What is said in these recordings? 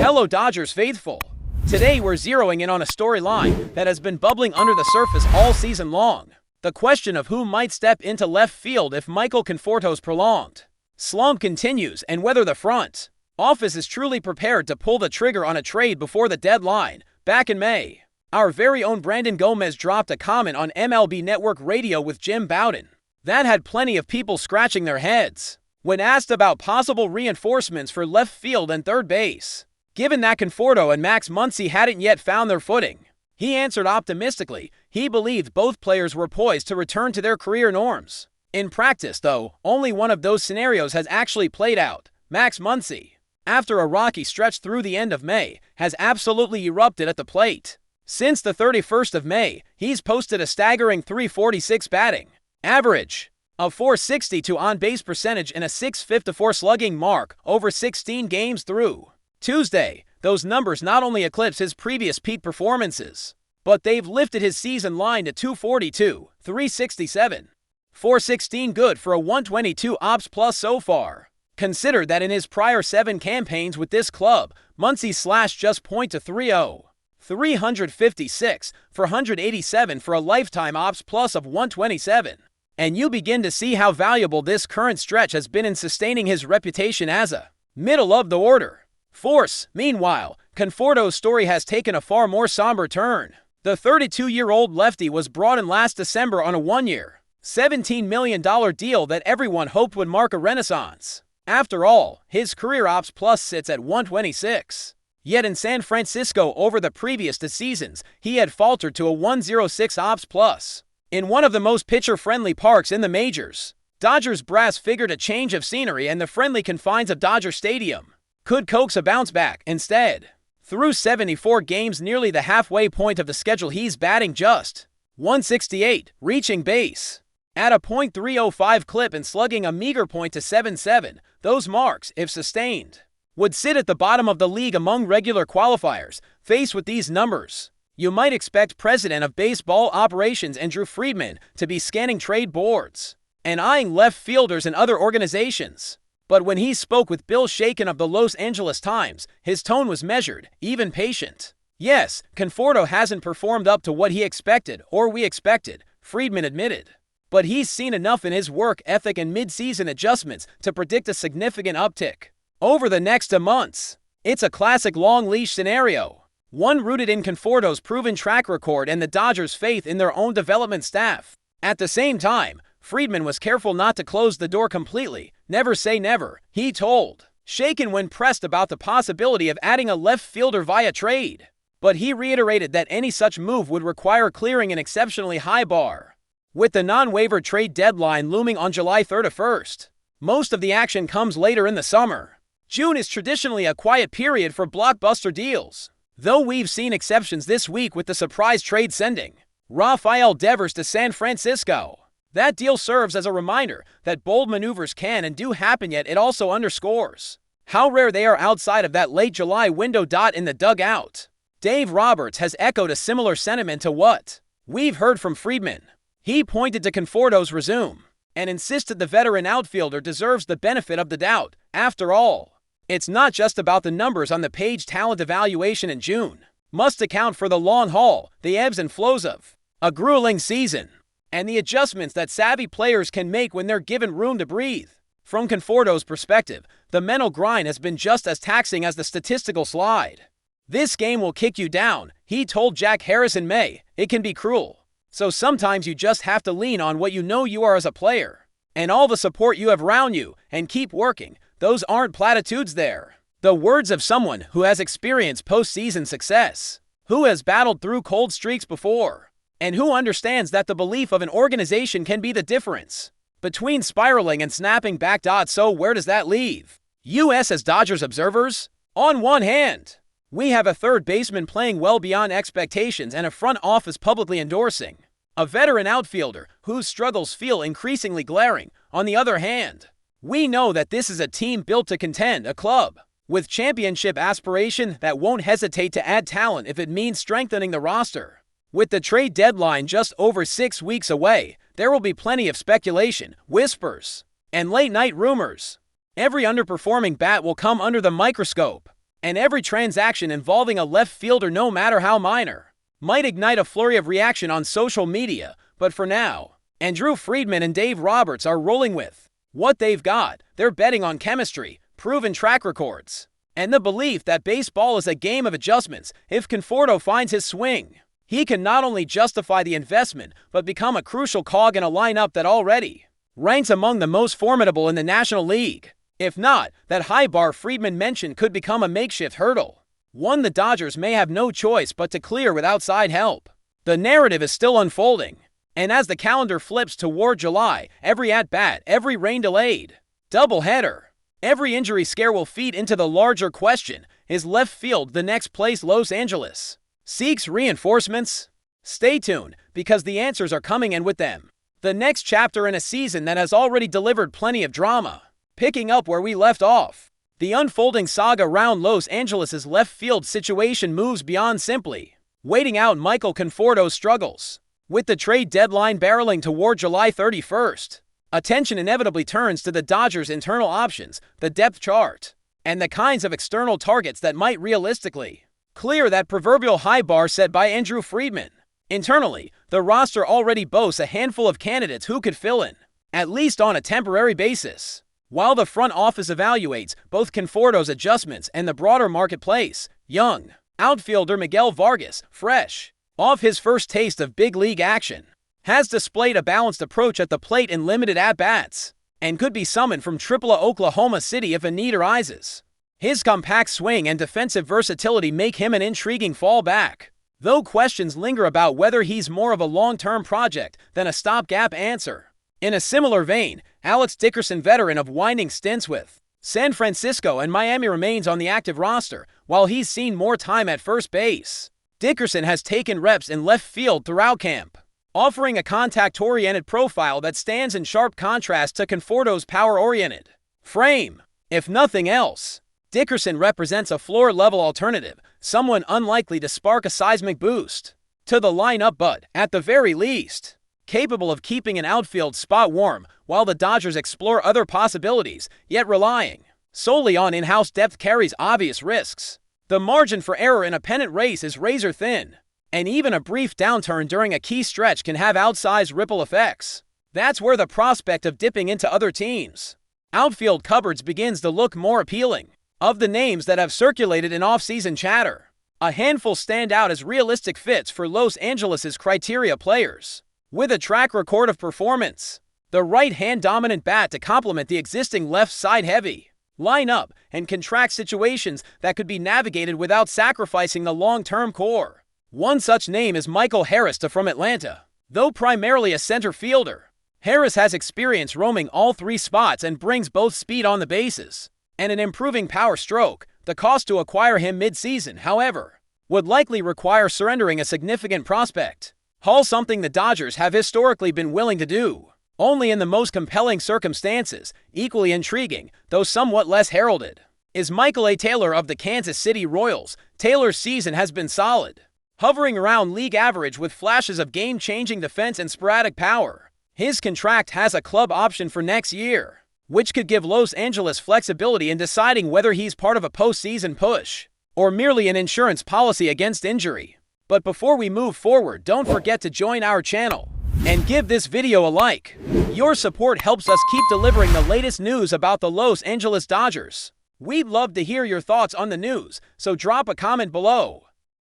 Hello Dodgers faithful. Today we're zeroing in on a storyline that has been bubbling under the surface all season long. The question of who might step into left field if Michael Conforto's prolonged slump continues and whether the front office is truly prepared to pull the trigger on a trade before the deadline. Back in May, our very own Brandon Gomez dropped a comment on MLB Network Radio with Jim Bowden that had plenty of people scratching their heads when asked about possible reinforcements for left field and third base. Given that Conforto and Max Muncy hadn't yet found their footing, he answered optimistically he believed both players were poised to return to their career norms. In practice, though, only one of those scenarios has actually played out. Max Muncy, after a rocky stretch through the end of May, has absolutely erupted at the plate. Since the 31st of May, he's posted a staggering .346 batting average, a .462 on-base percentage, and a .654 slugging mark over 16 games through Tuesday. Those numbers not only eclipse his previous peak performances, but they've lifted his season line to .242, .367, .416 good for a .122 ops plus so far. Consider that in his prior 7 campaigns with this club, Muncy slashed just .230, 356 for 187 for a lifetime ops plus of 127. And you begin to see how valuable this current stretch has been in sustaining his reputation as a middle-of-the-order force. Meanwhile, Conforto's story has taken a far more somber turn. The 32-year-old lefty was brought in last December on a one-year, $17 million deal that everyone hoped would mark a renaissance. After all, his career ops plus sits at 126. Yet in San Francisco over the previous 2 seasons, he had faltered to a 106 ops plus. In one of the most pitcher-friendly parks in the majors, Dodgers brass figured a change of scenery and the friendly confines of Dodger Stadium could coax a bounce back. Instead, through 74 games, nearly the halfway point of the schedule, he's batting just .168, reaching base at a .305 clip and slugging a meager .277. Those marks, if sustained, would sit at the bottom of the league among regular qualifiers. Faced with these numbers, you might expect President of Baseball Operations Andrew Friedman to be scanning trade boards and eyeing left fielders and other organizations. But when he spoke with Bill Shaken of the Los Angeles Times, his tone was measured, even patient. Yes, Conforto hasn't performed up to what he expected or we expected, Friedman admitted. But he's seen enough in his work ethic and mid-season adjustments to predict a significant uptick over the next 2 months. It's a classic long leash scenario, one rooted in Conforto's proven track record and the Dodgers' faith in their own development staff. At the same time, Friedman was careful not to close the door completely. Never say never, he told Shaken when pressed about the possibility of adding a left fielder via trade. But he reiterated that any such move would require clearing an exceptionally high bar. With the non-waiver trade deadline looming on July 31st, most of the action comes later in the summer. June is traditionally a quiet period for blockbuster deals, though we've seen exceptions this week with the surprise trade sending Rafael Devers to San Francisco. That deal serves as a reminder that bold maneuvers can and do happen, yet it also underscores how rare they are outside of that late July window. In the dugout, Dave Roberts has echoed a similar sentiment to what we've heard from Friedman. He pointed to Conforto's resume and insisted the veteran outfielder deserves the benefit of the doubt. After all, it's not just about the numbers on the page. Talent evaluation in June must account for the long haul, the ebbs and flows of a grueling season, and the adjustments that savvy players can make when they're given room to breathe. From Conforto's perspective, the mental grind has been just as taxing as the statistical slide. This game will kick you down, he told Jack Harris in May. It can be cruel. So sometimes you just have to lean on what you know you are as a player and all the support you have around you and keep working. Those aren't platitudes there. The words of someone who has experienced postseason success, who has battled through cold streaks before, and who understands that the belief of an organization can be the difference between spiraling and snapping back. So where does that leave us as Dodgers observers? On one hand, we have a third baseman playing well beyond expectations and a front office publicly endorsing a veteran outfielder whose struggles feel increasingly glaring. On the other hand, we know that this is a team built to contend, a club with championship aspiration that won't hesitate to add talent if it means strengthening the roster. With the trade deadline just over 6 weeks away, there will be plenty of speculation, whispers, and late-night rumors. Every underperforming bat will come under the microscope, and every transaction involving a left fielder, no matter how minor, might ignite a flurry of reaction on social media. But for now, Andrew Friedman and Dave Roberts are rolling with what they've got. They're betting on chemistry, proven track records, and the belief that baseball is a game of adjustments. If Conforto finds his swing, he can not only justify the investment, but become a crucial cog in a lineup that already ranks among the most formidable in the National League. If not, that high bar Friedman mentioned could become a makeshift hurdle, one the Dodgers may have no choice but to clear with outside help. The narrative is still unfolding, and as the calendar flips toward July, every at-bat, every rain-delayed doubleheader, every injury scare will feed into the larger question: is left field the next place Los Angeles seeks reinforcements? Stay tuned, because the answers are coming, and with them, the next chapter in a season that has already delivered plenty of drama. Picking up where we left off, the unfolding saga around Los Angeles' left field situation moves beyond simply waiting out Michael Conforto's struggles. With the trade deadline barreling toward July 31st, attention inevitably turns to the Dodgers' internal options, the depth chart, and the kinds of external targets that might realistically clear that proverbial high bar set by Andrew Friedman. Internally, the roster already boasts a handful of candidates who could fill in, at least on a temporary basis, while the front office evaluates both Conforto's adjustments and the broader marketplace. Young outfielder Miguel Vargas, fresh off his first taste of big league action, has displayed a balanced approach at the plate in limited at-bats, and could be summoned from AAA Oklahoma City if a need arises. His compact swing and defensive versatility make him an intriguing fallback, though questions linger about whether he's more of a long-term project than a stopgap answer. In a similar vein, Alex Dickerson, veteran of winding stints with San Francisco and Miami, remains on the active roster. While he's seen more time at first base, Dickerson has taken reps in left field throughout camp, offering a contact-oriented profile that stands in sharp contrast to Conforto's power-oriented frame. If nothing else, Dickerson represents a floor-level alternative, someone unlikely to spark a seismic boost to the lineup, but, at the very least, capable of keeping an outfield spot warm while the Dodgers explore other possibilities. Yet relying solely on in-house depth carries obvious risks. The margin for error in a pennant race is razor thin, and even a brief downturn during a key stretch can have outsized ripple effects. That's where the prospect of dipping into other teams' outfield cupboards begins to look more appealing. Of the names that have circulated in off-season chatter, a handful stand out as realistic fits for Los Angeles' criteria players with a track record of performance, the right-hand dominant bat to complement the existing left-side heavy lineup, and contract situations that could be navigated without sacrificing the long-term core. One such name is Michael Harris from Atlanta. Though primarily a center fielder, Harris has experience roaming all three spots and brings both speed on the bases and an improving power stroke. The cost to acquire him mid-season, however, would likely require surrendering a significant prospect haul, something the Dodgers have historically been willing to do only in the most compelling circumstances. Equally intriguing, though somewhat less heralded, is Michael A. Taylor of the Kansas City Royals. Taylor's season has been solid, hovering around league average with flashes of game-changing defense and sporadic power. His contract has a club option for next year, which could give Los Angeles flexibility in deciding whether he's part of a postseason push or merely an insurance policy against injury. But before we move forward, don't forget to join our channel and give this video a like. Your support helps us keep delivering the latest news about the Los Angeles Dodgers. We'd love to hear your thoughts on the news, so drop a comment below.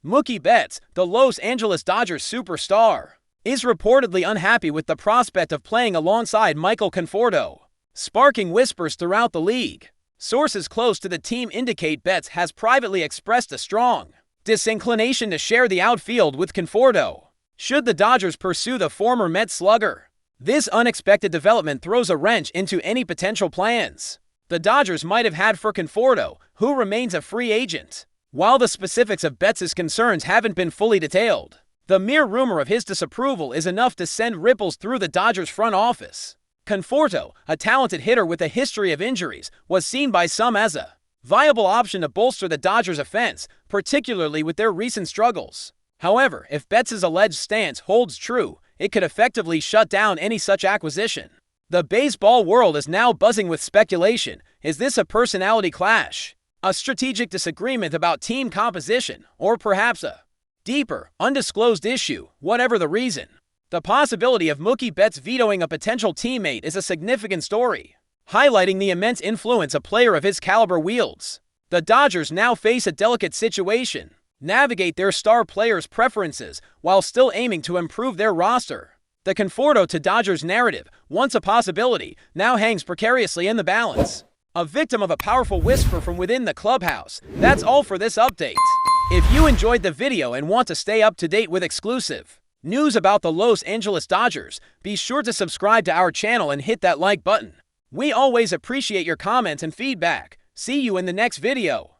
Mookie Betts, the Los Angeles Dodgers superstar, is reportedly unhappy with the prospect of playing alongside Michael Conforto, sparking whispers throughout the league. Sources close to the team indicate Betts has privately expressed a strong disinclination to share the outfield with Conforto should the Dodgers pursue the former Mets slugger. This unexpected development throws a wrench into any potential plans the Dodgers might have had for Conforto, who remains a free agent. While the specifics of Betts' concerns haven't been fully detailed, the mere rumor of his disapproval is enough to send ripples through the Dodgers front office. Conforto, a talented hitter with a history of injuries, was seen by some as a viable option to bolster the Dodgers' offense, particularly with their recent struggles. However, if Betts' alleged stance holds true, it could effectively shut down any such acquisition. The baseball world is now buzzing with speculation. Is this a personality clash, a strategic disagreement about team composition, or perhaps a deeper, undisclosed issue, whatever the reason. The possibility of Mookie Betts vetoing a potential teammate is a significant story, highlighting the immense influence a player of his caliber wields. The Dodgers now face a delicate situation: navigate their star players' preferences while still aiming to improve their roster. The Conforto to Dodgers narrative, once a possibility, now hangs precariously in the balance. A victim of a powerful whisper from within the clubhouse. That's all for this update. If you enjoyed the video and want to stay up to date with exclusive news about the Los Angeles Dodgers, be sure to subscribe to our channel and hit that like button. We always appreciate your comments and feedback. See you in the next video.